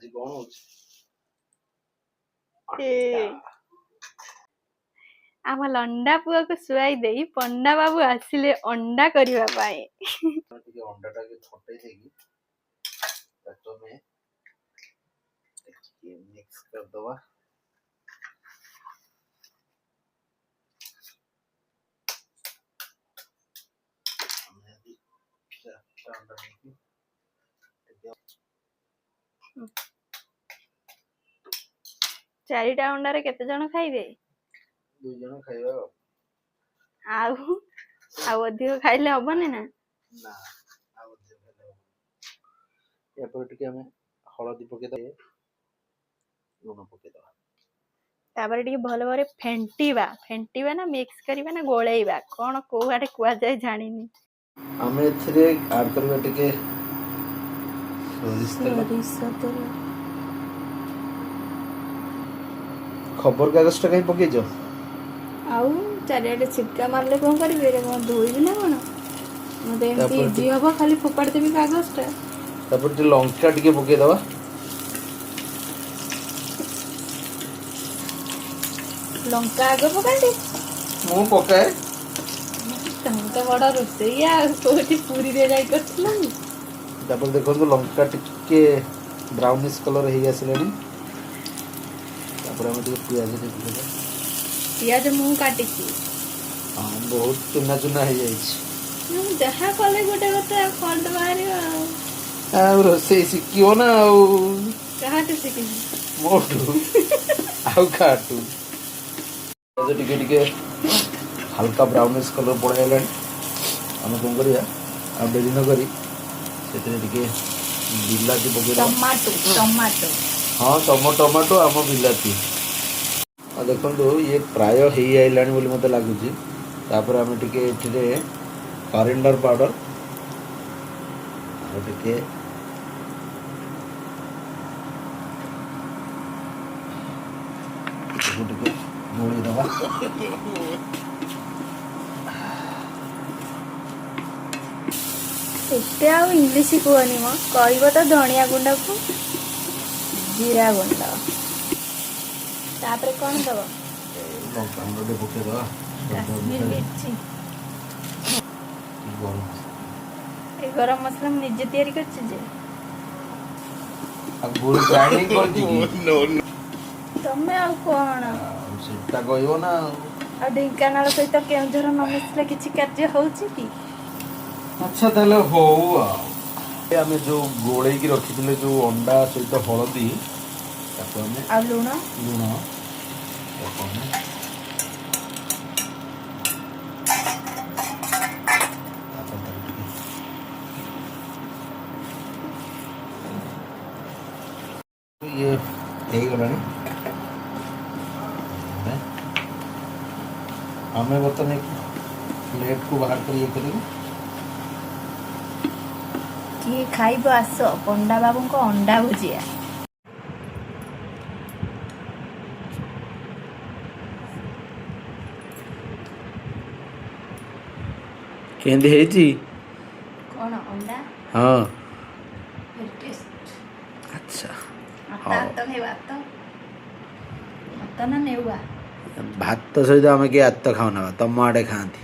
आज कौन हो आम लंडा पुआ को सुआई देई पंडा बाबू आसिले अंडा करबा पाए ଟିକେ ଅଣ୍ଡାଟା କି ଫଟେଇ ଦେଇକି ତାକୁ ଆମେ ଟିକେ ମିକ୍ସ କରିଦବା। ଆମେ ଆଜି ଚାରିଟା ଅଣ୍ଡା ନେଇକି चारिटा अंडारे केते जण खाइबे? 2 जण खाइबा। आउ अधिक खाइले हबने ना? ना आउ अधिक खाइले हबने। एपर टिके हमें हळदी पके दे, लूण पके दवा। तापर टिके भलो भरे फेंटीबा ना मिक्स करबा ना गोळेइबा कोन को आडे कुआ जाय जानिनी। हमें एथिरे ऐड करबा टिके सोरिष तेल। खबर कागज टा कहीं पके जो आउ चारियाडे छिटका मारले कोन करबे रे कोन धोइबी ना कोन मते एमती इजी हबो खाली फोपाड़ देबी कागज टा। तापर टे लंका टिके पके दवा। लंका आगे पकांडी मु पकाए तम तो बड़ा रोसैया कोठी पूरी रे जाई करथिलानी। तापर देखो लंका टिके ब्राउनिश कलर हे आसलानी। तापर हम टिके प्याज मु काटिची हां बहुत चुना चुना हे जाईछ। हम जहा कले गोटे गोटे फॉल्ट बाहरी आ रोसै सिकियो ना आउ कहाटे सिकी मोटू आउ काटू तो टिके टिके हल्का ब्राउनिश कलर पड़े हम कौन करिया आ डेरी न करी सेतरे टिके बिलाती पके टमाटो हाँ टमाटो आम बिलाती आ देखो ये प्राय हो आइलानी बोली मते लागुची। तापर आम टिके एठिरे करिंडर पाउडर आ टिके टिके गोली दवा। एते आ इंग्लिश कहनी म कहबो तो धनिया गुंडा को जीरा गुंडा तापर कोन दबो लंका गुंडा पके दवा। काश्मीर मिर्ची ए गरम मसला हम निजे तैयारी करछि जे अब गुड़ ग्राइंडिंग कर दी नो तमे आ कोन सेटा कहबो ना आ ढेंकानाल सहित केउझर न मिसले किछि कार्य होउछि की। अच्छा ताले हो आमे जो गोळेई की रखिथिले जो अंडा सहित हळदी ताको हमें आ लूण ताको हमें ये हे गलानी हमें बतने प्लेट को बाहर कर ये करेंगे कि खाइब आस पंडा बाबू को अंडा भुजिया केंदे हेजी कौन अंडा हां टेस्ट अच्छा भात खाइ भात भात ना नेउआ भात सहित आम किए आत खाऊना तम आड़े खाती